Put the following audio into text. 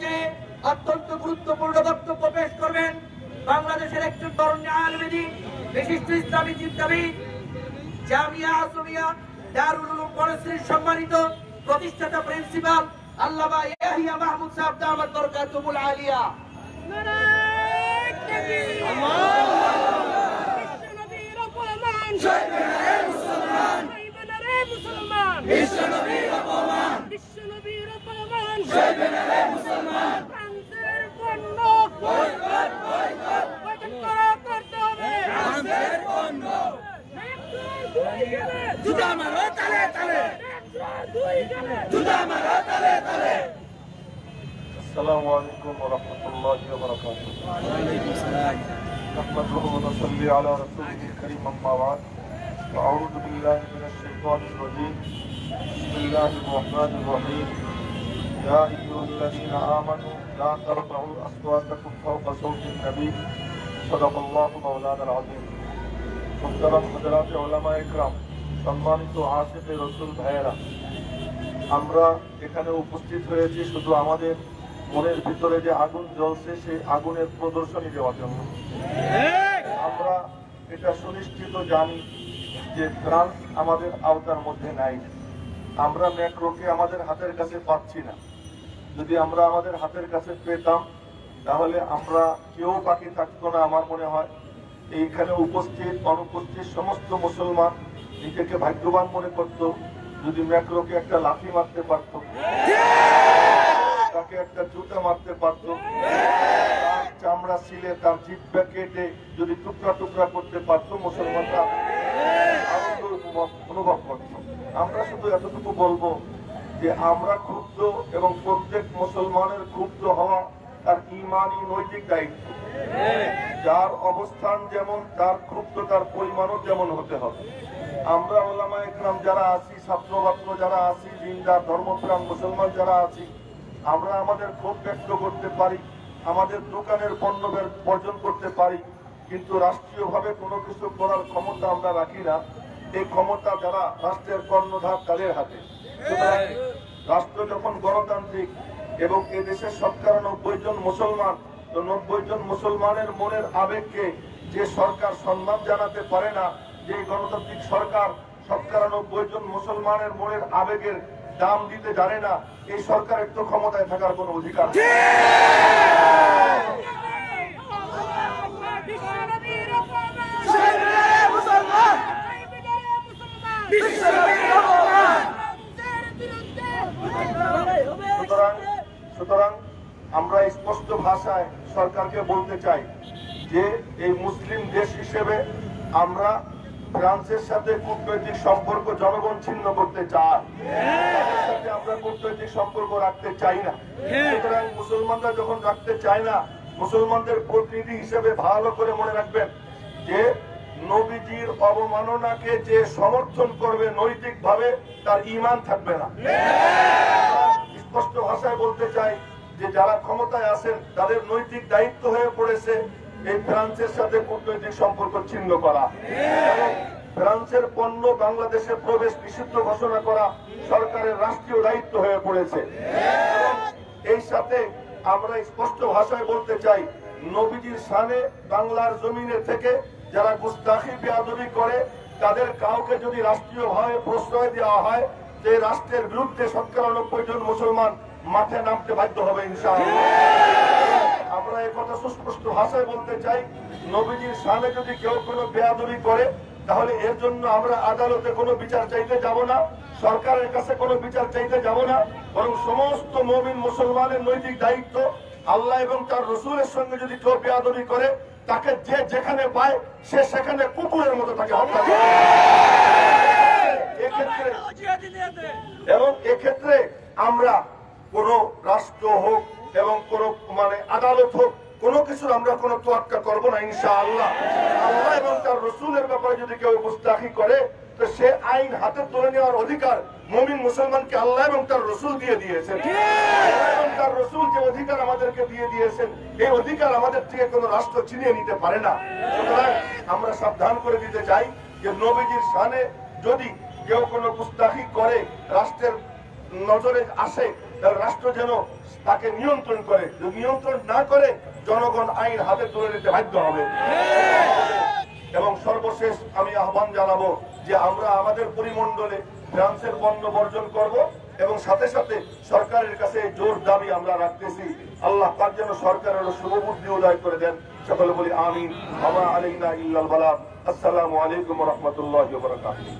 মঞ্চে অত্যন্ত গুরুত্বপূর্ণ বক্তব্য পেশ করবেন বাংলাদেশের একজন তরুণ আলেম দ্বীন, বিশিষ্ট ইসলামী চিন্তাবিদ, জামিয়া আসমিয়া দারুল উলুম কলেজের সম্মানিত প্রতিষ্ঠাতা প্রিন্সিপাল আল্লামা ইয়াহিয়া মাহমুদ সাহেব দামাত বরকাতুহুল আলিয়া। নারায়ে তাকবীর, আল্লাহু আকবার। বিশ্বনবীর অপমান, জয়বেনারে মুসলমান, জয়বেনারে মুসলমান, বিশ্বনবীর অপমান, বিশ্বনবীর অপমান, জয়বেনারে মুসলমান। ফ্রান্সের পণ্য বয়কট, বয়কট, বয়কট করতে হবে। ফ্রান্সের পণ্য জুতা মারো তালে তালে, জুতা মারো তালে তালে। السلام عليكم ورحمة الله وبركاته. وعليكم السلام. نحمده ونصلي على رسوله الكريم أما بعد. أعوذ بالله من الشيطان الرجيم. بسم الله الرحمن الرحيم. يا أيها الذين آمنوا لا ترفعوا أصواتكم فوق صوت النبي. صدق الله مولانا العظيم. محترم حضرات উলামা ইকরাম, সম্মানিত আশিকে রাসূল ভাইয়েরা, আমরা এখানে উপস্থিত হয়েছি শুধু আমাদের মনের ভিতরে যে আগুন জ্বলছে সেই আগুনের প্রদর্শনী দেওয়ার জন্য। আমরা এটা সুনিশ্চিত জানি যে ফ্রান্স আমাদের আওতার মধ্যে নাই। আমরা ম্যাক্রোকে আমাদের হাতের কাছে পাচ্ছি না। যদি আমরা আমাদের হাতের কাছে পেতাম তাহলে আমরা কেউ বাকি থাকতো না। আমার মনে হয় এইখানে উপস্থিত অনুপস্থিত সমস্ত মুসলমান নিজেকে ভাগ্যবান মনে করত যদি ম্যাক্রোকে একটা লাঠি মারতে পারত, তাকে একটা জুতা মারতে পারত, তার চামড়া ছিলে তার জিহ্বা কেটে যদি টুকরা টুকরা করতে পারত, মুসলমানরা আনন্দ অনুভব করত। আমরা শুধু এতটুকু বলবো যে আমরা ক্ষুব্ধ এবং প্রত্যেক মুসলমানের ক্ষুব্ধ হওয়া তার ইমানি নৈতিক দায়িত্ব। যার অবস্থান যেমন তার ক্ষুব্ধতার পরিমাণও যেমন হতে হবে। আমরা উলামা ইকরাম যারা আছি, ছাত্রবাত্র যারা আছি, দিনদার ধর্মপ্রাণ মুসলমান যারা আছি, আমরা আমাদের ক্ষোভ ব্যক্ত করতে পারি, আমাদের দোকানের পণ্য বর্জন করতে পারি, কিন্তু রাষ্ট্রীয়ভাবে কোনো কিছু করার ক্ষমতা আমরা রাখি না। এই ক্ষমতা যারা রাষ্ট্রের কর্ণধার তাদের হাতে। সুতরাং রাষ্ট্র যখন গণতান্ত্রিক এবং এদেশের ৯৭ জন মুসলমান, তো ৯০ জন মুসলমানের মনের আবেগকে যে সরকার সম্মান জানাতে পারে না, যে গণতান্ত্রিক সরকার ৯৭ জন মুসলমানের মনের আবেগের দাম দিতে জানে না, এই সরকারের তো ক্ষমতায় থাকার কোনো অধিকার নেই। সুতরাং আমরা স্পষ্ট ভাষায় সরকারকে বলতে চাই যে এই মুসলিম দেশ হিসেবে আমরা ফ্রান্সের সাথে কূটনৈতিক সম্পর্ক জনগণ ছিন্ন করতে চায়, তাদের সাথে আমরা কূটনৈতিক সম্পর্ক রাখতে চাই না। সুতরাং মুসলমানরা যখন রাখতে চায় না, মুসলমানদের প্রতিনিধি হিসেবে ভালো করে মনে রাখবেন যে নবীজির অবমাননাকে যে সমর্থন করবে নৈতিকভাবে তার ঈমান থাকবে না। স্পষ্ট ভাষায় বলতে চাই যে যারা ক্ষমতায় আছেন তাদের নৈতিক দায়িত্ব হয়ে পড়েছে এই ফ্রান্সের সাথে কূটনৈতিক সম্পর্ক ছিন্ন করা এবং ফ্রান্সের পণ্য বাংলাদেশে প্রবেশ নিষিদ্ধ ঘোষণা করা সরকারের রাষ্ট্রীয় দায়িত্ব হয়ে পড়েছে। এবং এই সাথে আমরা স্পষ্ট ভাষায় বলতে চাই, নবীজির শানে বাংলার জমিনে থেকে যারা গুস্তাখি বেয়াদবি করে তাদের কাউকে যদি রাষ্ট্রীয়ভাবে প্রশ্রয় দেওয়া হয়, যে রাষ্ট্রের বিরুদ্ধে ৯৭ জন মুসলমান মাঠে নামতে বাধ্য হবে ইনশাআল্লাহ। আমরা এই কথা সুস্পষ্ট ভাষায় বলতে চাই, নবীজির শানে যদি কেউ কোনো বেয়াদবি করে তাহলে এর জন্য আমরা আদালতে কোনো বিচার চাইতে যাব না, সরকারের কাছে কোনো বিচার চাইতে যাব না, বরং সমস্ত মুমিন মুসলমানের নৈতিক দায়িত্ব আল্লাহ এবং তার রসুলের সঙ্গে যদি কেউ বেয়াদবি করে তাকে যে যেখানে পায় সে সেখানে কুকুরের মতো তাকে হত্যা করে। এবং এক্ষেত্রে আমরা কোন রাষ্ট্র হোক এবং কোন আদালত হোক কোনো কিছুর আমরা কোনো তোয়াক্কা করবো না ইনশাআল্লাহ। আল্লাহ এবং তার রসুলের ব্যাপারে যদি কেউ গুস্তাখি করে তো সে আইন হাতে তুলে নেওয়ার অধিকার মুমিন মুসলমানকে আল্লাহ এবং তার রসুল দিয়ে দিয়েছেন। এবং তার রসুল যে অধিকার আমাদেরকে দিয়ে দিয়েছেন এই অধিকার আমাদের থেকে কোনো রাষ্ট্র ছিনিয়ে নিতে পারে না। সুতরাং আমরা সাবধান করে দিতে চাই যে নবীজির শানে যদি কেউ কোনো গুস্তাখি করে রাষ্ট্রের নজরে আসে তাহলে রাষ্ট্র যেন তাকে নিয়ন্ত্রণ করে, যদি নিয়ন্ত্রণ না করে জনগণ আইন হাতে তুলে নিতে বাধ্য হবে। এবং সর্বশেষ আমি আহ্বান জানাবো যে আমরা আমাদের পরিমণ্ডলে ফ্রান্সের পণ্য বর্জন করব এবং সাথে সাথে সরকারের কাছে জোর দাবি আমরা রাখতেছি, আল্লাহ পাক যেন সরকারের শুভবুদ্ধি উদয় করে দেন। সকলে বলি আমিন। ওয়া মা আলাইনা ইল্লাল বালাগ। আসসালামু আলাইকুম ওয়া রাহমাতুল্লাহি ওয়া বারাকাতুহু।